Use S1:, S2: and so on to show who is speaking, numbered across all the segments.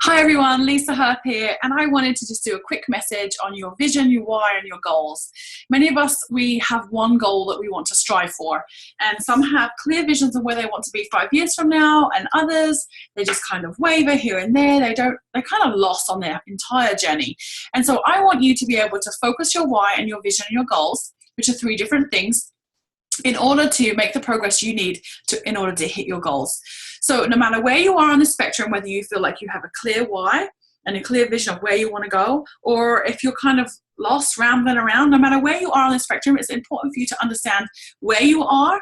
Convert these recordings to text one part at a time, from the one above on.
S1: Hi everyone, Lisa HUERTH here, and I wanted to just do a quick message on your vision, your why, and your goals. Many of us, we have one goal that we want to strive for, and some have clear visions of where they want to be 5 years from now, and others, they just kind of waver here and there. They're kind of lost on their entire journey. And so I want you to be able to focus your why and your vision and your goals, which are three different things, in order to make the progress you need in order to hit your goals. So no matter where you are on the spectrum, whether you feel like you have a clear why and a clear vision of where you want to go, or if you're kind of lost, rambling around, no matter where you are on the spectrum, it's important for you to understand where you are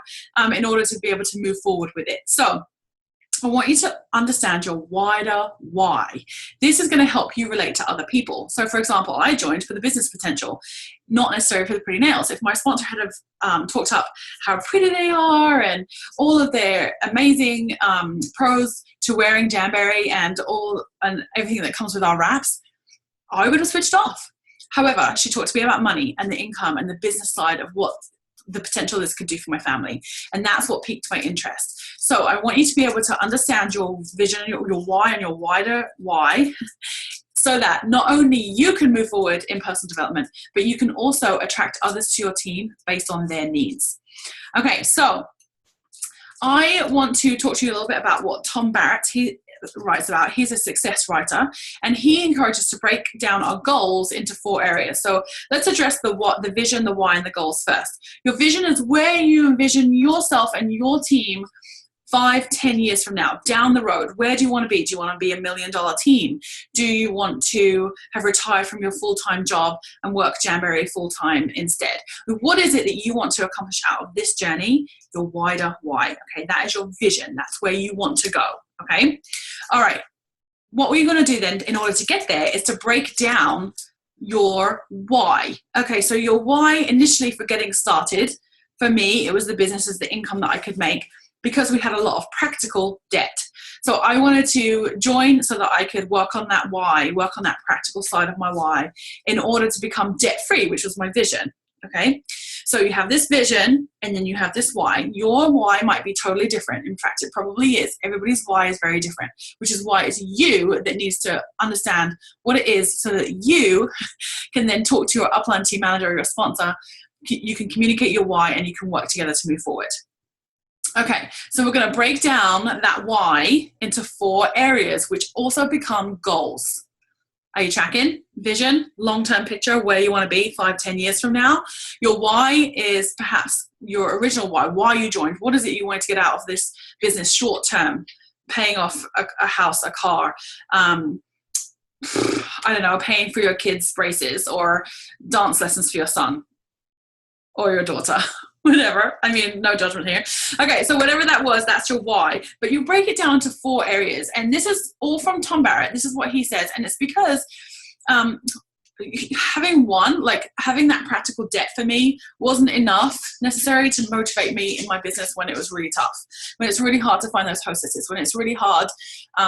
S1: in order to be able to move forward with it. So I want you to understand your wider why. This is going to help you relate to other people. So for example, I joined for the business potential, not necessarily for the pretty nails. If my sponsor had talked up how pretty they are and all of their amazing pros to wearing Jamberry and everything that comes with our wraps, I would have switched off. However, she talked to me about money and the income and the business side of what the potential this could do for my family. And that's what piqued my interest. So I want you to be able to understand your vision, your why and your wider why, so that not only you can move forward in personal development, but you can also attract others to your team based on their needs. Okay, so I want to talk to you a little bit about what Tom Barrett writes about. He's a success writer, and he encourages us to break down our goals into 4 areas. So let's address the what, the vision, the why, and the goals first. Your vision is where you envision yourself and your team 5-10 years from now, down the road. Where do you want to be? Do you want to be $1 million team? Do you want to have retired from your full-time job and work Jamberry full-time instead? What is it that you want to accomplish out of this journey? Your wider why. Okay, that is your vision. That's where you want to go. Okay, all right. What we're going to do then in order to get there is to break down your why. Okay, so your why initially for getting started, for me, it was the business, the income that I could make, because we had a lot of practical debt. So I wanted to join so that I could work on that why, work on that practical side of my why in order to become debt free, which was my vision. Okay, so you have this vision and then you have this why. Your why might be totally different. In fact, it probably is. Everybody's why is very different, which is why it's you that needs to understand what it is so that you can then talk to your upline team manager or your sponsor. You can communicate your why and you can work together to move forward. Okay, so we're going to break down that why into 4 areas, which also become goals. Are you tracking? Vision, long-term picture, where you want to be 5-10 years from now. Your why is perhaps your original why you joined. What is it you wanted to get out of this business short-term? Paying off a house, a car, I don't know, paying for your kids' braces or dance lessons for your son or your daughter. Whatever. I mean, no judgment here. Okay, so whatever that was, that's your why. But you break it down into 4 areas. And this is all from Tom Barrett. This is what he says. And it's because having that practical debt for me wasn't enough necessarily to motivate me in my business when it was really tough, when it's really hard to find those hostesses, when it's really hard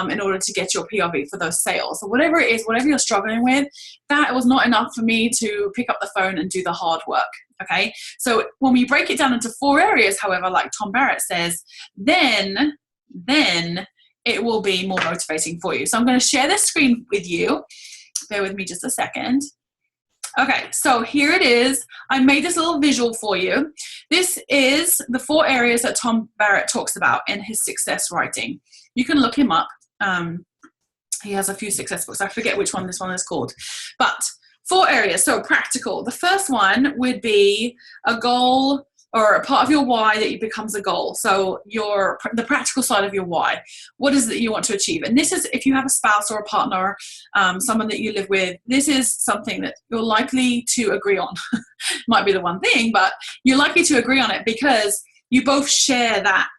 S1: in order to get your PRV for those sales. So whatever it is, whatever you're struggling with, that was not enough for me to pick up the phone and do the hard work. Okay, so when we break it down into 4 areas, however, like Tom Barrett says, then it will be more motivating for you. So I'm going to share this screen with you. Bear with me just a second. Okay, so here it is. I made this little visual for you. This is the 4 areas that Tom Barrett talks about in his success writing. You can look him up. He has a few success books. I forget which one this one is called. But 4 areas, so practical. The first one would be a goal or a part of your why that becomes a goal. So the practical side of your why. What is it that you want to achieve? And this is, if you have a spouse or a partner, someone that you live with, this is something that you're likely to agree on. Might be the one thing, but you're likely to agree on it because you both share that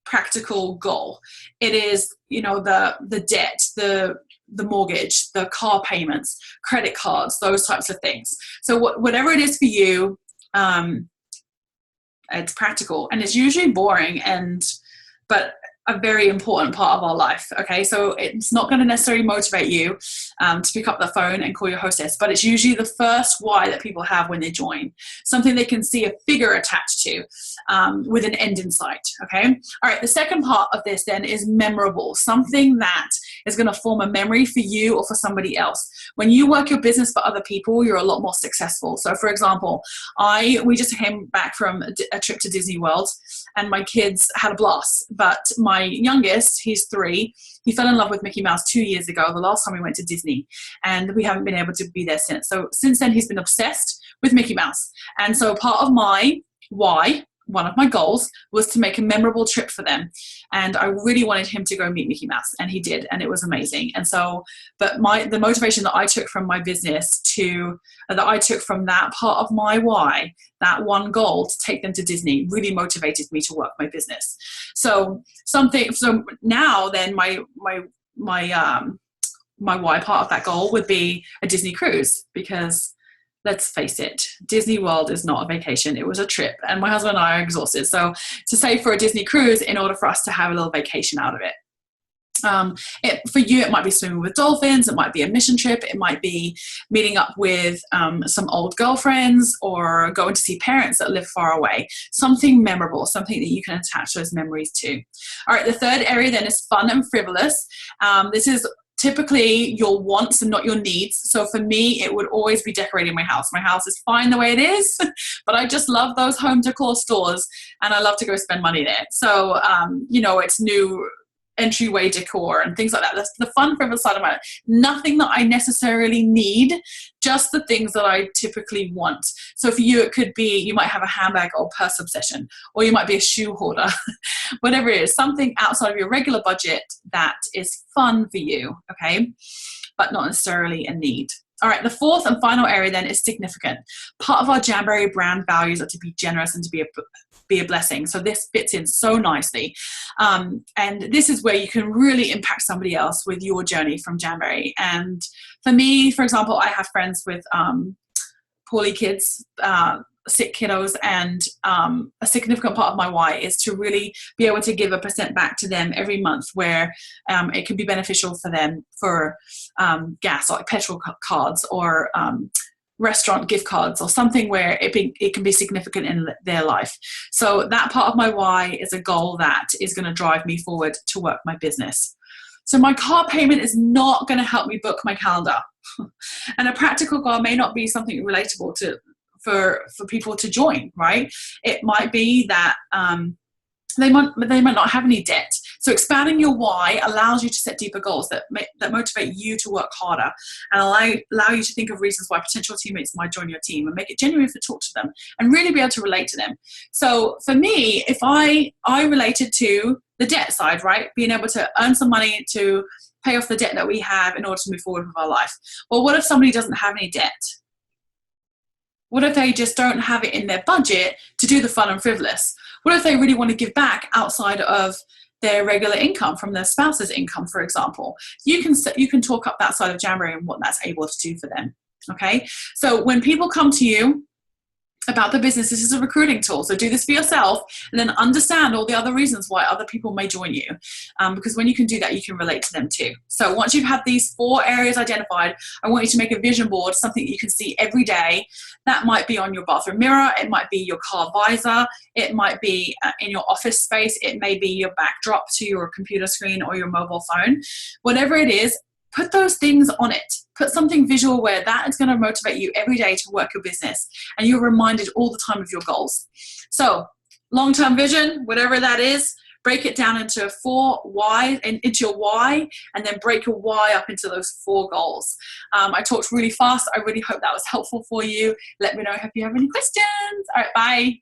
S1: practical goal. It is, the debt, the mortgage, the car payments, credit cards, those types of things. So whatever it is for you, it's practical and it's usually boring but a very important part of our life. Okay, so it's not going to necessarily motivate you to pick up the phone and call your hostess, but it's usually the first why that people have when they join, something they can see a figure attached to with an end in sight. Okay, all right, the second part of this then is memorable, something that is going to form a memory for you or for somebody else. When you work your business for other people, you're a lot more successful. So for example, we just came back from a trip to Disney World, and my kids had a blast. But my youngest, he's 3, he fell in love with Mickey Mouse 2 years ago, the last time we went to Disney, and we haven't been able to be there since. So since then, he's been obsessed with Mickey Mouse. And so part of my why, one of my goals, was to make a memorable trip for them. And I really wanted him to go meet Mickey Mouse, and he did, and it was amazing. And so, but the motivation that I took from my business that I took from that part of my why, that one goal to take them to Disney, really motivated me to work my business. So now then my why part of that goal would be a Disney cruise, because let's face it, Disney World is not a vacation. It was a trip, and my husband and I are exhausted. So to save for a Disney cruise in order for us to have a little vacation out of it. For you, it might be swimming with dolphins. It might be a mission trip. It might be meeting up with some old girlfriends, or going to see parents that live far away. Something memorable, something that you can attach those memories to. All right, the third area then is fun and frivolous. This is typically your wants and not your needs. So for me, it would always be decorating my house. My house is fine the way it is, but I just love those home decor stores, and I love to go spend money there. So, it's new entryway decor and things like that. That's the fun, frivolous side of it. Nothing that I necessarily need, just the things that I typically want. So for you, it could be, you might have a handbag or purse obsession, or you might be a shoe hoarder, whatever it is, something outside of your regular budget that is fun for you, okay, but not necessarily a need. All right, the fourth and final area then is significant. Part of our Jamberry brand values are to be generous and to be a blessing. So this fits in so nicely. And this is where you can really impact somebody else with your journey from Jamberry. And for me, for example, I have friends with poorly kids, sick kiddos, and a significant part of my why is to really be able to give 1% back to them every month, where it can be beneficial for them for gas, like petrol cards, or restaurant gift cards, or something where it can be significant in their life. So that part of my why is a goal that is going to drive me forward to work my business. So my car payment is not going to help me book my calendar. And a practical goal may not be something relatable for people to join, right? It might be that they might not have any debt. So expanding your why allows you to set deeper goals that motivate you to work harder, and allow you to think of reasons why potential teammates might join your team, and make it genuine to talk to them and really be able to relate to them. So for me, if I related to the debt side, right? Being able to earn some money to pay off the debt that we have in order to move forward with our life. Well, what if somebody doesn't have any debt? What if they just don't have it in their budget to do the fun and frivolous? What if they really want to give back outside of their regular income from their spouse's income, for example? You can talk up that side of Jamberry and what that's able to do for them. Okay, so when people come to you about the business, this is a recruiting tool. So do this for yourself, and then understand all the other reasons why other people may join you. Because when you can do that, you can relate to them too. So once you've had these 4 areas identified, I want you to make a vision board, something that you can see every day. That might be on your bathroom mirror. It might be your car visor. It might be in your office space. It may be your backdrop to your computer screen or your mobile phone. Whatever it is, put those things on it. Put something visual where that is going to motivate you every day to work your business, and you're reminded all the time of your goals. So long-term vision, whatever that is, break it down into 4 why, and into your why, and then break your why up into those 4 goals. I talked really fast. I really hope that was helpful for you. Let me know if you have any questions. All right, bye.